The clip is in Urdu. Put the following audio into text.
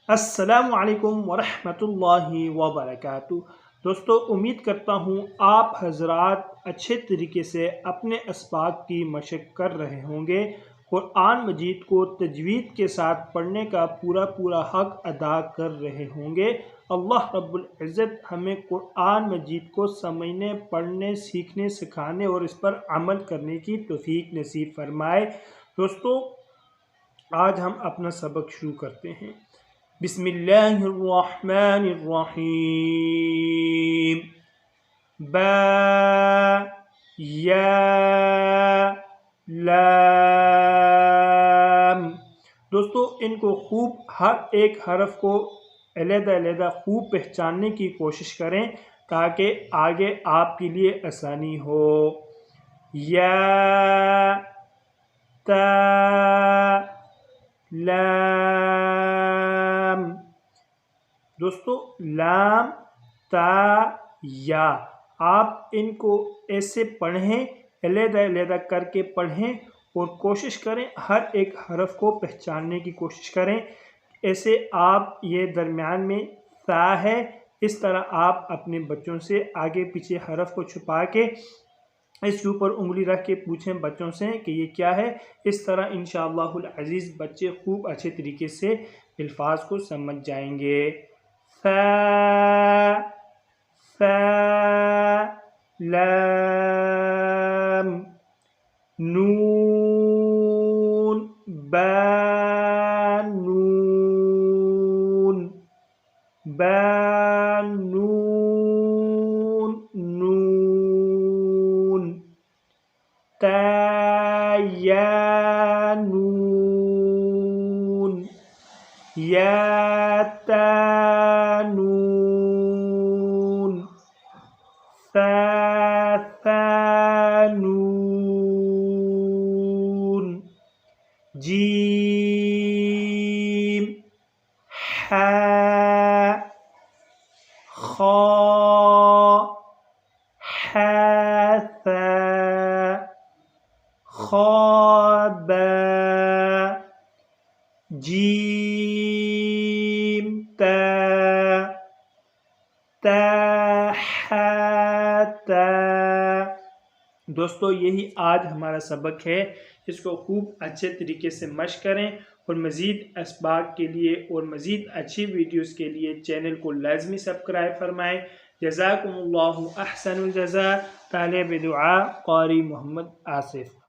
السلام علیکم ورحمۃ اللہ وبرکاتہ۔ دوستو، امید کرتا ہوں آپ حضرات اچھے طریقے سے اپنے اسباق کی مشق کر رہے ہوں گے۔ قرآن مجید کو تجوید کے ساتھ پڑھنے کا پورا حق ادا کر رہے ہوں گے۔ اللہ رب العزت ہمیں قرآن مجید کو سمجھنے، پڑھنے، سیکھنے، سکھانے اور اس پر عمل کرنے کی توفیق نصیب فرمائے۔ دوستو، آج ہم اپنا سبق شروع کرتے ہیں۔ بسم اللہ الرحمن الرحیم۔ با یا لام۔ دوستو، ان کو خوب ہر ایک حرف کو علیحدہ خوب پہچاننے کی کوشش کریں تاکہ آگے آپ کے لیے آسانی ہو۔ یا، تا، لام۔ دوستو، لام، تا، یا، آپ ان کو ایسے پڑھیں، علیحدہ کر کے پڑھیں اور کوشش کریں ہر ایک حرف کو پہچاننے کی کوشش کریں۔ ایسے آپ یہ درمیان میں تا ہے، اس طرح آپ اپنے بچوں سے آگے پیچھے حرف کو چھپا کے اس کے اوپر انگلی رکھ کے پوچھیں بچوں سے کہ یہ کیا ہے۔ اس طرح انشاءاللہ العزیز بچے خوب اچھے طریقے سے الفاظ کو سمجھ جائیں گے۔ فا، لام، نون، با، نون، با، نون، نون، تا، یا، نون، یا، تا، نون، ثا، نون، جیم، حا، خا، ثا، خا، با، جیم، تا، تا۔ دوستو، یہی آج ہمارا سبق ہے۔ اس کو خوب اچھے طریقے سے مشق کریں اور مزید اسباق کے لیے اور مزید اچھی ویڈیوز کے لیے چینل کو لازمی سبسکرائب فرمائیں۔ جزاکم اللہ احسن الجزاء۔ طالب دعا قاری محمد آصف۔